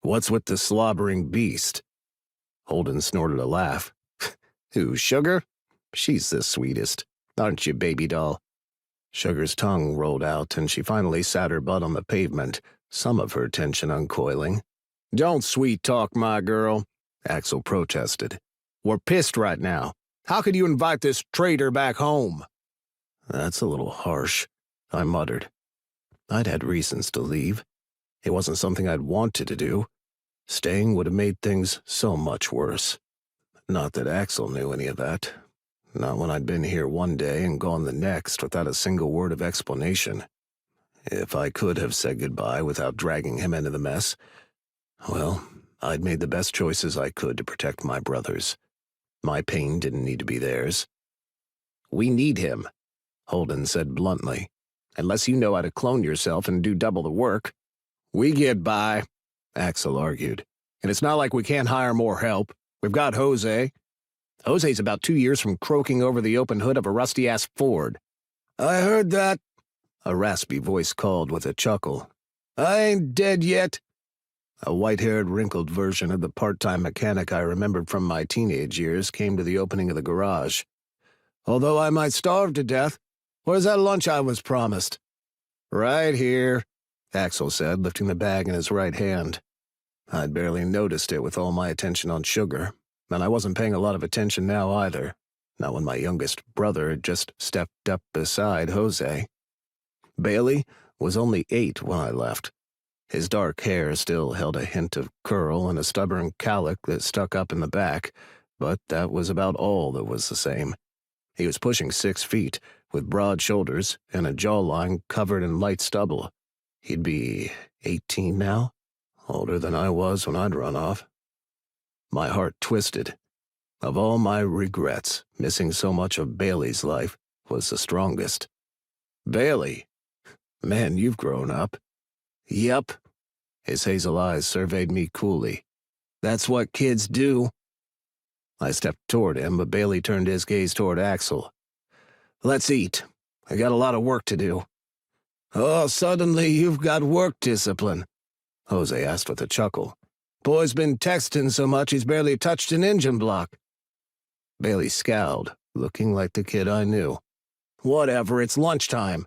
What's with the slobbering beast? Holden snorted a laugh. Who, Sugar? She's the sweetest. Aren't you, baby doll? Sugar's tongue rolled out, and she finally sat her butt on the pavement, some of her tension uncoiling. Don't sweet-talk, my girl, Axel protested. We're pissed right now. How could you invite this traitor back home? That's a little harsh, I muttered. I'd had reasons to leave. It wasn't something I'd wanted to do. Staying would have made things so much worse. Not that Axel knew any of that. Not when I'd been here one day and gone the next without a single word of explanation. If I could have said goodbye without dragging him into the mess, well, I'd made the best choices I could to protect my brothers. My pain didn't need to be theirs. We need him, Holden said bluntly. Unless you know how to clone yourself and do double the work. We get by, Axel argued. And it's not like we can't hire more help. We've got Jose. Jose's about 2 years from croaking over the open hood of a rusty-ass Ford. I heard that, a raspy voice called with a chuckle. I ain't dead yet. A white-haired, wrinkled version of the part-time mechanic I remembered from my teenage years came to the opening of the garage. Although I might starve to death, where's that lunch I was promised? Right here, Axel said, lifting the bag in his right hand. I'd barely noticed it with all my attention on Sugar, and I wasn't paying a lot of attention now either, not when my youngest brother had just stepped up beside Jose. Bailey was only 8 when I left. His dark hair still held a hint of curl and a stubborn cowlick that stuck up in the back, but that was about all that was the same. He was pushing 6 feet, with broad shoulders and a jawline covered in light stubble. He'd be 18 now, older than I was when I'd run off. My heart twisted. Of all my regrets, missing so much of Bailey's life was the strongest. Bailey? Man, you've grown up. Yep. His hazel eyes surveyed me coolly. That's what kids do. I stepped toward him, but Bailey turned his gaze toward Axel. Let's eat. I got a lot of work to do. Oh, suddenly you've got work discipline, Jose asked with a chuckle. Boy's been texting so much he's barely touched an engine block. Bailey scowled, looking like the kid I knew. Whatever, it's lunchtime.